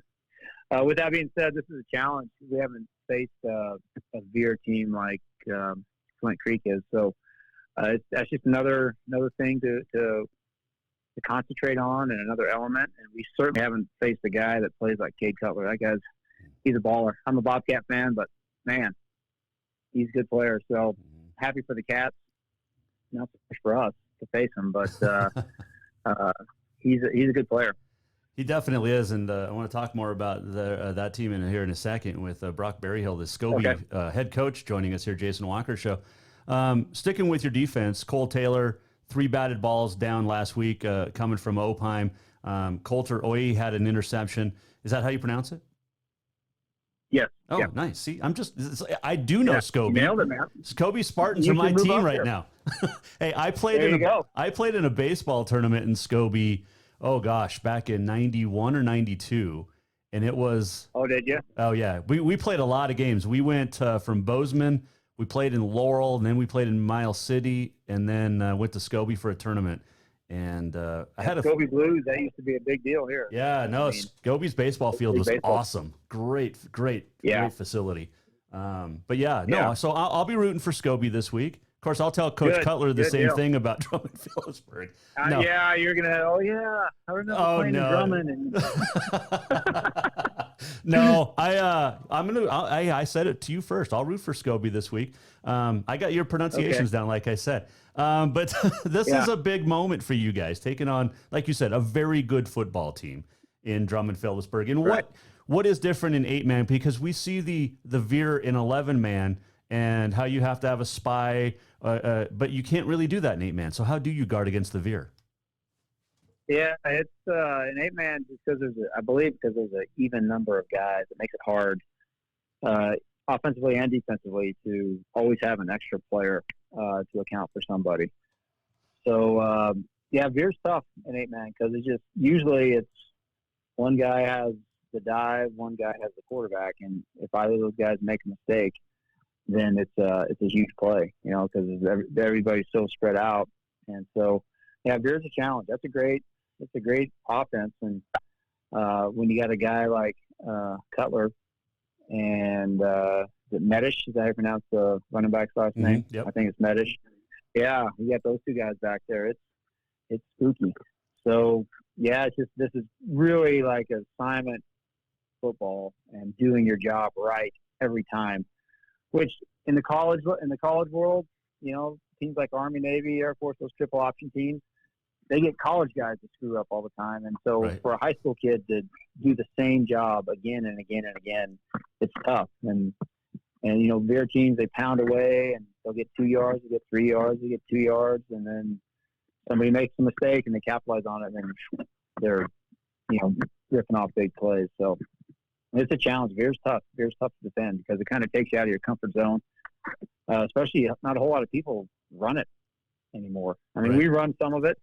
with that being said, this is a challenge. We haven't faced a Veer team like Flint Creek is. So that's just another thing to concentrate on and another element. And we certainly haven't faced a guy that plays like Cade Cutler. That he's a baller. I'm a Bobcat fan, but man, he's a good player. So happy for the Cats. Not so much for us to face him, but he's a good player. He definitely is, and I want to talk more about that team here in a second with Brock Berryhill, the Scobey head coach, joining us here, Jason Walker Show. Sticking with your defense, Cole Taylor, 3 batted balls down last week, coming from Opheim. Coulter Oye had an interception. Is that how you pronounce it? Yes. Oh, yeah. Nice. See, I do know Scobey. Nailed it, man. Scobey Spartans are my team right now. Hey, I played in a baseball tournament in Scobey. Oh gosh, back in 91 or 92, and it was. Oh, did you? Oh yeah, we played a lot of games. We went from Bozeman, we played in Laurel, and then we played in Miles City, and then went to Scobey for a tournament. And I had a Scobey Blues. That used to be a big deal here. Yeah, no, Scobey's baseball field was awesome. Great facility. But yeah, no. So I'll be rooting for Scobey this week. Of course, I'll tell Coach Cutler the same thing about Drummond-Philipsburg. No. Yeah, you're gonna. Oh yeah, I remember playing in Drummond. And... No, I said it to you first. I'll root for Scobey this week. I got your pronunciations down, like I said. But this is a big moment for you guys, taking on, like you said, a very good football team in Drummond-Philipsburg. And what is different in 8-man? Because we see the Veer in 11-man and how you have to have a spy, but you can't really do that in 8-man. So how do you guard against the Veer? Yeah, it's an 8-man because there's an even number of guys. It makes it hard, offensively and defensively, to always have an extra player to account for somebody. So Veer's tough in 8-man because usually it's one guy has the dive, one guy has the quarterback, and if either of those guys make a mistake, then it's a huge play, because everybody's so spread out. And so, Veer's a challenge. It's a great offense. And when you got a guy like Cutler and Medish, is that how you pronounce the running back's last name? Yep. I think it's Medish. Yeah, you got those two guys back there. It's spooky. So, this is really like assignment football and doing your job right every time. Which in the college world, teams like Army, Navy, Air Force, those triple option teams, they get college guys to screw up all the time. And so for a high school kid to do the same job again and again and again, it's tough. And Veer teams, they pound away and they'll get 2 yards, they get 3 yards, they get 2 yards, and then somebody makes a mistake and they capitalize on it, and then they're ripping off big plays. So it's a challenge. Veer's tough. Veer's tough to defend because it kind of takes you out of your comfort zone. Especially not a whole lot of people run it anymore. I mean, we run some of it,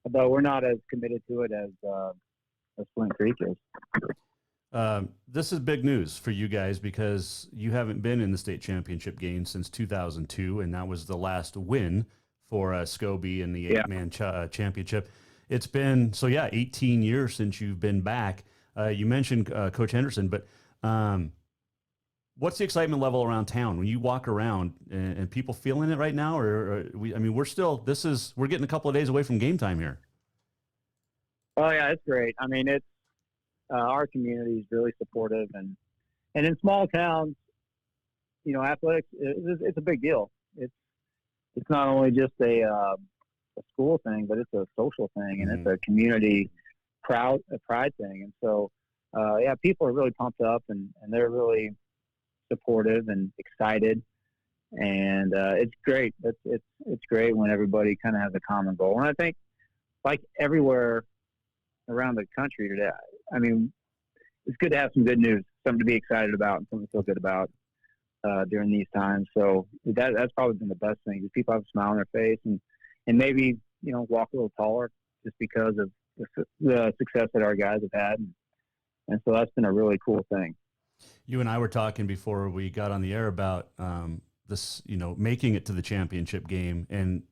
but we're not as committed to it as Flint Creek is. This is big news for you guys because you haven't been in the state championship game since 2002, and that was the last win for Scobey in the 8-man championship. It's been 18 years since you've been back. You mentioned Coach Henderson, but what's the excitement level around town when you walk around and people feeling it right now? Or we're getting a couple of days away from game time here. Oh yeah, it's great. I mean, it's our community is really supportive, and in small towns, athletics it's a big deal. It's not only just a school thing, but it's a social thing, and it's a community pride thing. And so, people are really pumped up, and they're really supportive and excited, and it's great. It's great when everybody kind of has a common goal. And I think, like everywhere around the country today, I mean, it's good to have some good news, something to be excited about, and something to feel good about. during these times. So that's probably been the best thing. Is people have a smile on their face and maybe, walk a little taller just because of the success that our guys have had. And so that's been a really cool thing. You and I were talking before we got on the air about this, making it to the championship game, and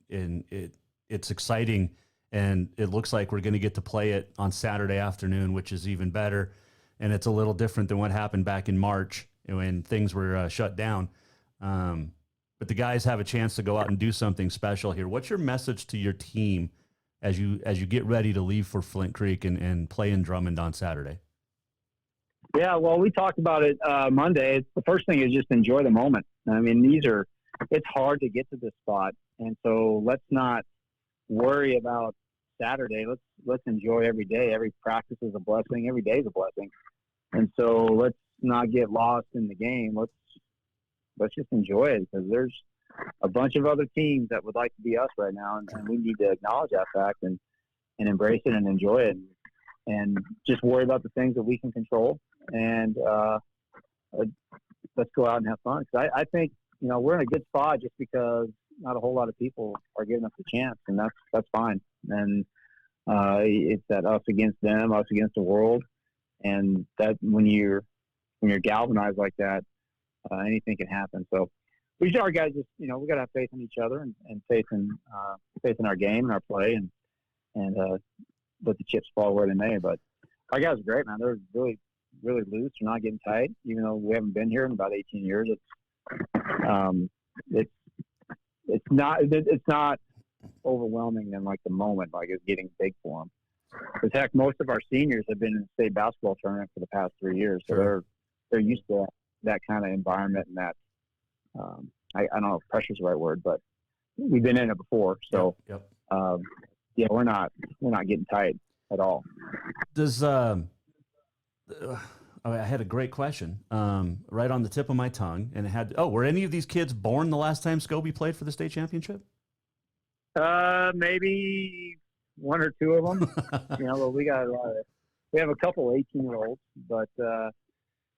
it's exciting, and it looks like we're going to get to play it on Saturday afternoon, which is even better. And it's a little different than what happened back in March when things were shut down. But the guys have a chance to go out and do something special here. What's your message to your team as you get ready to leave for Flint Creek and play in Drummond on Saturday? Yeah, well, we talked about it Monday. The first thing is just enjoy the moment. I mean, it's hard to get to this spot, and so let's not worry about Saturday. Let's enjoy every day. Every practice is a blessing. Every day is a blessing, and so let's not get lost in the game. Let's just enjoy it, because there's a bunch of other teams that would like to be us right now, and we need to acknowledge that fact and embrace it and enjoy it, and just worry about the things that we can control. And let's go out and have fun. Because I think we're in a good spot just because not a whole lot of people are giving us a chance, and that's fine. And it's that us against them, us against the world, and that when you're galvanized like that, anything can happen. So we should, our guys, just we got to have faith in each other and faith in our game and our play, and let the chips fall where they may. But our guys are great, man. They're really, really loose. They're not getting tight, even though we haven't been here in about 18 years. It's not overwhelming in like the moment, like it's getting big for them. Because heck, most of our seniors have been in the state basketball tournament for the past 3 years, so they're used to that kind of environment and that. I don't know if pressure's the right word, but we've been in it before, so yeah, we're not getting tight at all. Does I had a great question right on the tip of my tongue, and it had, were any of these kids born the last time Scobey played for the state championship? Maybe one or two of them. But we have a couple 18-year-olds, but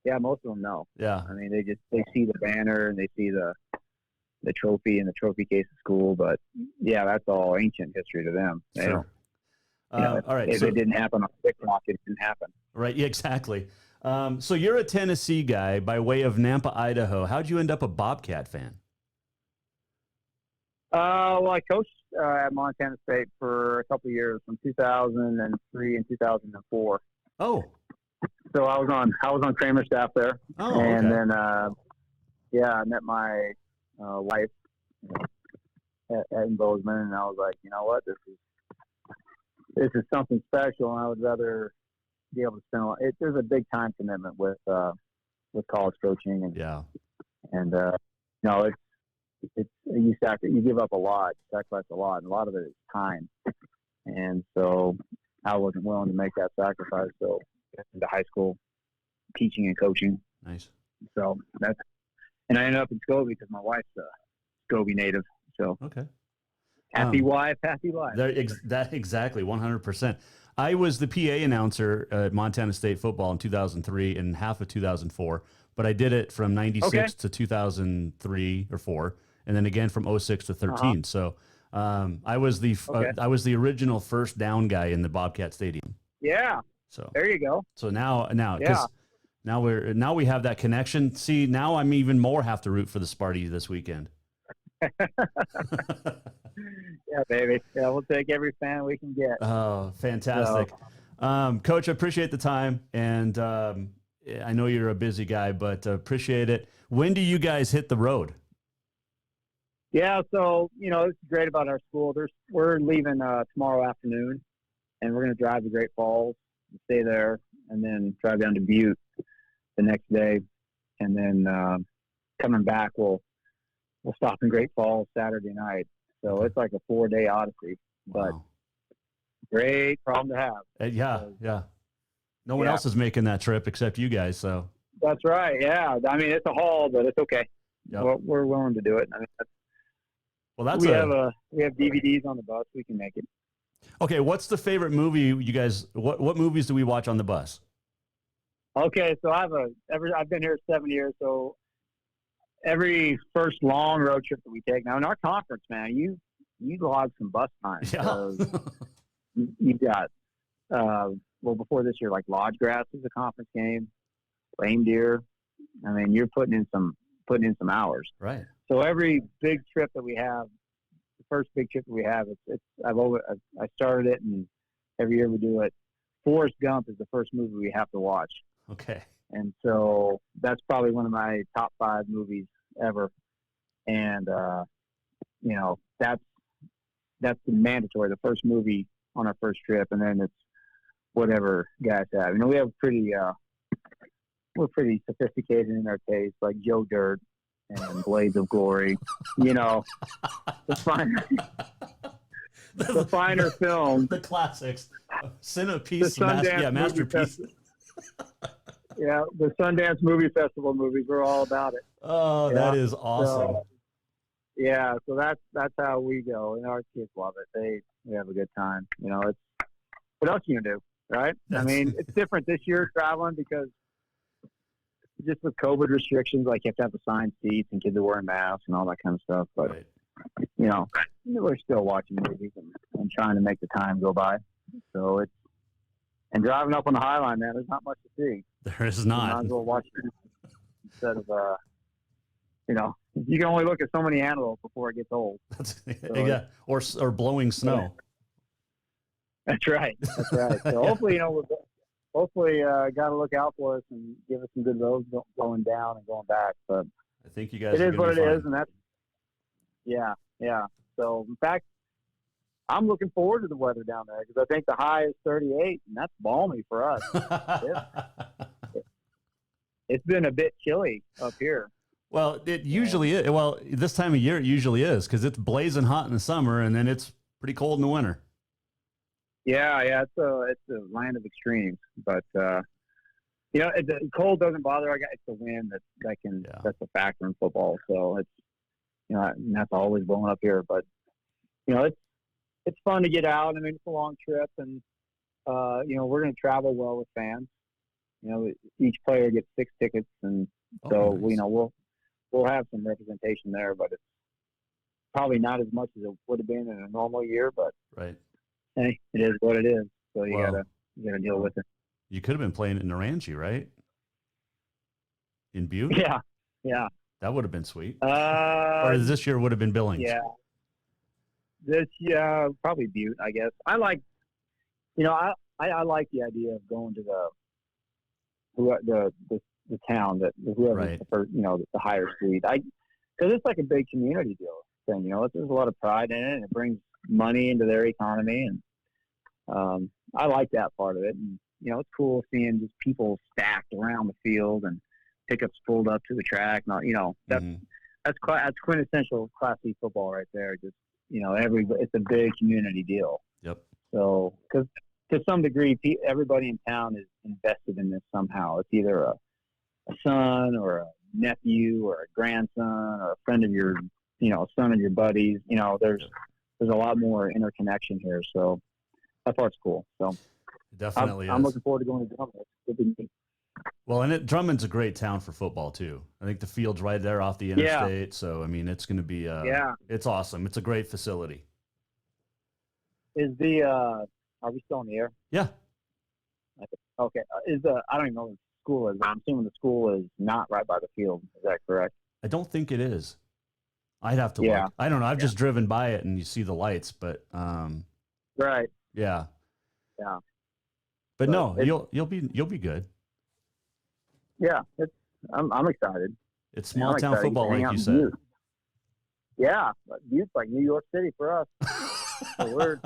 yeah, most of them no. Yeah, I mean, they see the banner and they see the trophy and the trophy case at school, but yeah, that's all ancient history to them. They don't. All right. If it didn't happen on TikTok, it didn't happen. Right. Yeah, exactly. So you're a Tennessee guy by way of Nampa, Idaho. How'd you end up a Bobcat fan? Well, I coached at Montana State for a couple of years, from 2003 and 2004. Oh. So I was on Kramer's staff there. Oh, and okay. then I met my wife in Bozeman, and I was like, you know what, this is something special, and I would rather be able to spend there's a big time commitment with college coaching, and you give up a lot, sacrifice a lot, and a lot of it is time, and so I wasn't willing to make that sacrifice. So into high school teaching and coaching. Nice. So and I ended up in Scobey because my wife's a Scobey native. So okay. Happy wife, happy life. That exactly, 100%. I was the PA announcer at Montana State football in 2003 and half of 2004, but I did it from 96 to 2003 or 4, and then again from 06 to 13. So I was the original first down guy in the Bobcat Stadium. Yeah. So there you go. So now, now we have that connection. See, now I'm even more have to root for the Sparty this weekend. Yeah, baby. Yeah, we'll take every fan we can get. Oh, fantastic. So. Coach, I appreciate the time, and I know you're a busy guy, but appreciate it. When do you guys hit the road? Yeah, so, it's great about our school. We're leaving tomorrow afternoon, and we're going to drive to Great Falls, stay there, and then drive down to Butte the next day. And then coming back, we'll stop in Great Falls Saturday night. So it's like a 4-day odyssey, but great problem to have. Yeah. No one else is making that trip except you guys. So that's right. Yeah. I mean, it's a haul, but it's okay. Yep. We're willing to do it. I mean, we have DVDs on the bus. We can make it. Okay. What's the favorite movie you guys, what movies do we watch on the bus? Okay. So I've been here 7 years. So every first long road trip that we take now in our conference, man, you log some bus time. Yeah. You've got, before this year, like Lodge Grass is a conference game, Lame Deer. I mean, you're putting in some hours. Right. So every big trip that we have, the first big trip that we have, I started it, and every year we do it. Forrest Gump is the first movie we have to watch. Okay. And so that's probably one of my top 5 movies ever. And, that's mandatory, the first movie on our first trip. And then it's whatever guys have. We have we're pretty sophisticated in our taste, like Joe Dirt and Blades of Glory, the finer films. The classics. Centerpiece, masterpiece. Yeah, the Sundance Movie Festival movies, we're all about it. Oh, yeah. That is awesome. So that's how we go, and our kids love it. We have a good time. It's what else can you do, right? I mean, it's different this year traveling because just with COVID restrictions, like you have to have assigned seats and kids are wearing masks and all that kind of stuff. But we're still watching movies and trying to make the time go by. So and driving up on the High Line, man, there's not much to see. There is not. You might as well watch it instead of you can only look at so many antelope before it gets old. Or blowing snow. That's right. So hopefully, hopefully got to look out for us and give us some good roads going down and going back. But I think you guys. It is what it is, and that's yeah. So in fact, I'm looking forward to the weather down there because I think the high is 38, and that's balmy for us. It's been a bit chilly up here. Well, it usually is. Well, this time of year it usually is because it's blazing hot in the summer, and then it's pretty cold in the winter. Yeah, it's a land of extremes, but the cold doesn't bother. It's the wind that's a factor in football. So it's and that's always blowing up here, but it's fun to get out. I mean, it's a long trip, and we're going to travel well with fans. Each player gets 6 tickets, and so nice. We'll have some representation there, but it's probably not as much as it would have been in a normal year. But right. Hey, it is what it is. So you gotta deal with it. You could have been playing in Naranji, right? In Butte? Yeah. That would have been sweet. Or this year would have been Billings. Yeah. This year, probably Butte, I guess. I like, I like the idea of going to the town that whoever right. the higher suite. Because it's like a big community deal thing. There's a lot of pride in it, and it brings money into their economy, and I like that part of it. And it's cool seeing just people stacked around the field and pickups pulled up to the track. That's quintessential Class C football right there. Just it's a big community deal. Yep. So because to some degree, everybody in town is invested in this somehow. It's either a son or a nephew or a grandson or a friend of your son of your buddies. There's a lot more interconnection here, so that part's cool. So it definitely I'm looking forward to going to Drummond. Well, and Drummond's a great town for football too. I think the field's right there off the interstate, so I mean it's going to be it's awesome. It's a great facility. Are we still in the air? Yeah. Okay. I don't even know what the school is. I'm assuming the school is not right by the field. Is that correct? I don't think it is. I'd have to look. I don't know. I've just driven by it and you see the lights, but right. Yeah. Yeah. But no, you'll be good. Yeah, I'm excited. It's small town football, like you said. Butte. Yeah, Butte's like New York City for us. So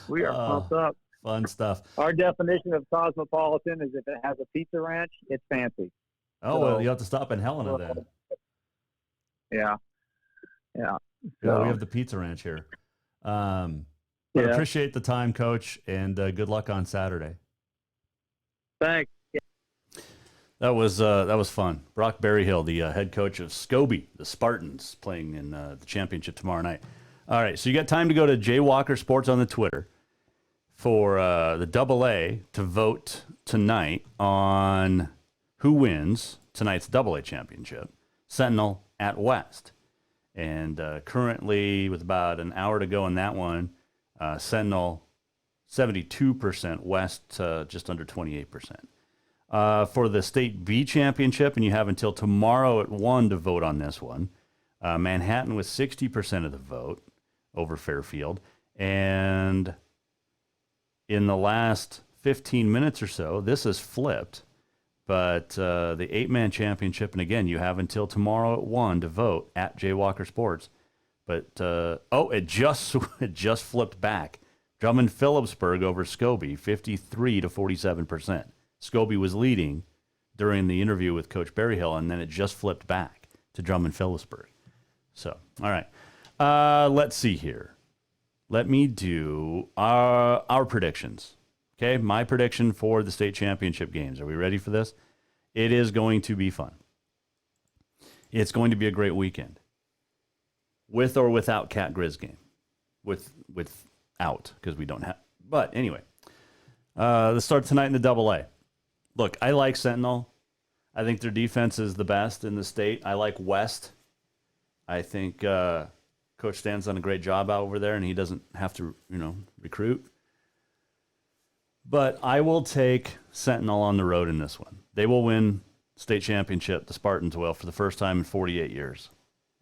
we are pumped up. Fun stuff. Our definition of cosmopolitan is if it has a pizza ranch, it's fancy. Oh, well, you have to stop in Helena then. Yeah. So we have the pizza ranch here. But appreciate the time, Coach, and good luck on Saturday. Thanks. That was fun. Brock Berryhill, the head coach of Scobey, the Spartans, playing in the championship tomorrow night. All right, so you got time to go to Jay Walker Sports on the Twitter for the AA to vote tonight on who wins tonight's AA championship. Sentinel at West. And currently, with about an hour to go in that one, Sentinel 72%, West just under 28%. For the State B championship, and you have until tomorrow at 1 to vote on this one, Manhattan with 60% of the vote over Fairfield. And in the last 15 minutes or so, this has flipped. But the 8-man championship, and again, you have until tomorrow at 1 to vote at Jay Walker Sports. But, it just flipped back. Drummond-Philipsburg over Scobey, 53 to 47%. Scobey was leading during the interview with Coach Berryhill, and then it just flipped back to Drummond-Philipsburg. So, all right. Let's see here. Let me do our predictions. Okay, my prediction for the state championship games. Are we ready for this? It is going to be fun. It's going to be a great weekend. With or without Cat Grizz game. Without, because we don't have. But anyway, let's start tonight in the AA. Look, I like Sentinel. I think their defense is the best in the state. I like West. I think Coach Stan's done a great job out over there, and he doesn't have to, recruit. But I will take Sentinel on the road in this one. They will win state championship, the Spartans will, for the first time in 48 years.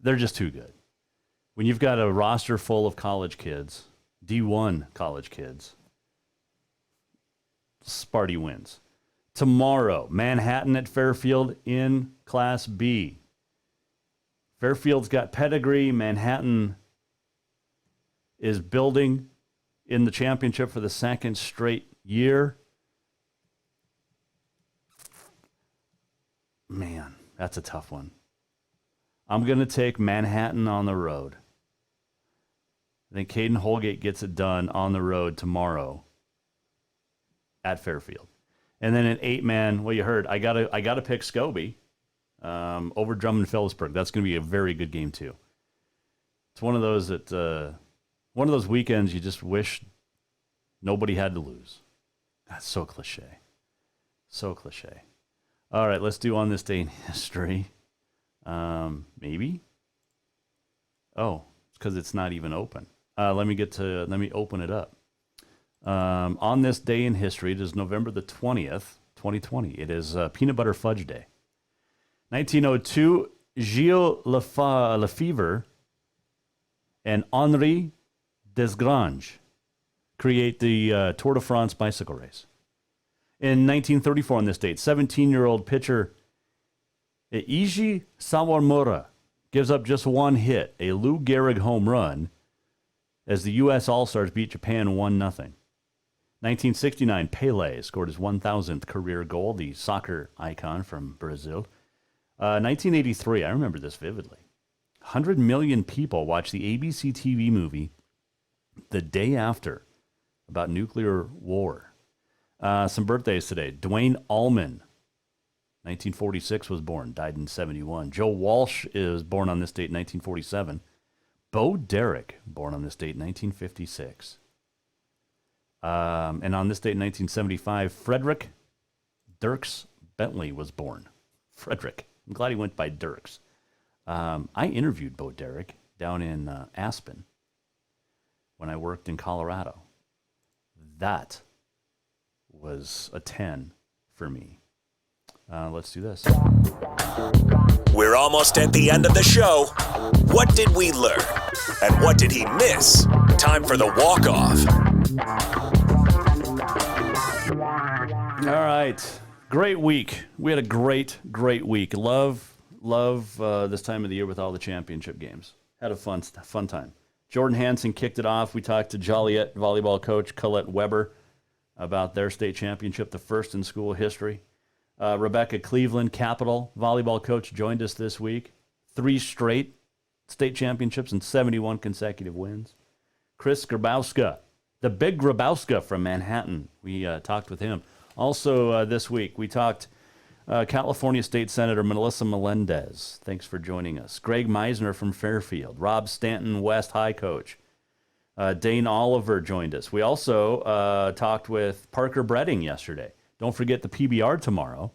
They're just too good. When you've got a roster full of college kids, D1 college kids, Sparty wins. Tomorrow, Manhattan at Fairfield in Class B. Fairfield's got pedigree. Manhattan is building in the championship for the second straight year. Man, that's a tough one. I'm going to take Manhattan on the road. I think Caden Holgate gets it done on the road tomorrow at Fairfield. And then an 8-man, well, you heard, I gotta pick Scobey over Drummond-Philipsburg. That's going to be a very good game too. It's one of those weekends you just wish nobody had to lose. That's so cliche. So cliche. All right, let's do on this day in history. Maybe? Oh, it's because it's not even open. Let me open it up. On this day in history, it is November the 20th, 2020. It is Peanut Butter Fudge Day. 1902, Gilles Lefevre and Henri Desgrange create the Tour de France bicycle race. In 1934, on this date, 17-year-old pitcher Eiji Sawamura gives up just one hit, a Lou Gehrig home run, as the U.S. All-Stars beat Japan 1-0. 1969, Pelé scored his 1,000th career goal, the soccer icon from Brazil. 1983, I remember this vividly. 100 million people watched the ABC TV movie The Day After about nuclear war. Some birthdays today. Dwayne Allman, 1946 was born, died in 71. Joe Walsh is born on this date, 1947. Bo Derek, born on this date, 1956. And on this date, 1975, Frederick Dirks Bentley was born. Frederick. I'm glad he went by Dirks. I interviewed Bo Derek down in Aspen when I worked in Colorado. That was a 10 for me. Let's do this. We're almost at the end of the show. What did we learn? And what did he miss? Time for the walk-off. All right. Great week. We had a great week. Love this time of the year with all the championship games. Had a fun time. Jordan Hansen kicked it off. We talked to Joliet volleyball coach Colette Weber about their state championship, the first in school history. Rebecca Cleveland, Capital volleyball coach, joined us this week. 3 straight state championships and 71 consecutive wins. Chris Grabowska, the big Grabowska from Manhattan. We talked with him. Also this week, we talked California State Senator Melissa Melendez. Thanks for joining us. Greg Meisner from Fairfield. Rob Stanton, West High coach. Dane Oliver joined us. We also talked with Parker Bredding yesterday. Don't forget the PBR tomorrow.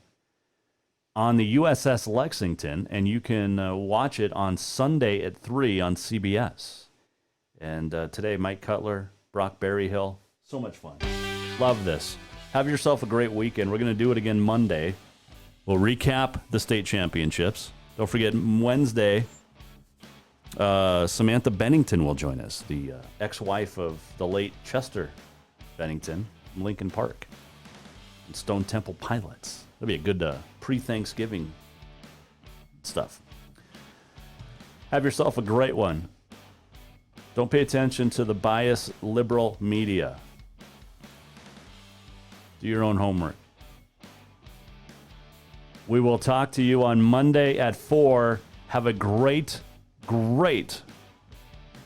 on the USS Lexington, and you can watch it on Sunday at 3 on CBS. And today, Mike Cutler, Brock Berryhill, so much fun. Love this. Have yourself a great weekend. We're going to do it again Monday. We'll recap the state championships. Don't forget, Wednesday, Samantha Bennington will join us, the ex-wife of the late Chester Bennington from Lincoln Park and Stone Temple Pilots. That'll be a good pre-Thanksgiving stuff. Have yourself a great one. Don't pay attention to the biased liberal media. Do your own homework. We will talk to you on Monday at 4. Have a great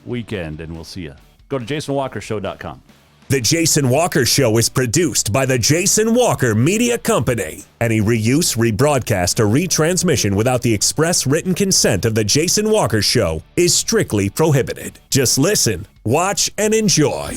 weekend, and we'll see you. Go to JasonWalkerShow.com. The Jason Walker Show is produced by the Jason Walker Media Company. Any reuse, rebroadcast, or retransmission without the express written consent of the Jason Walker Show is strictly prohibited. Just listen, watch, and enjoy.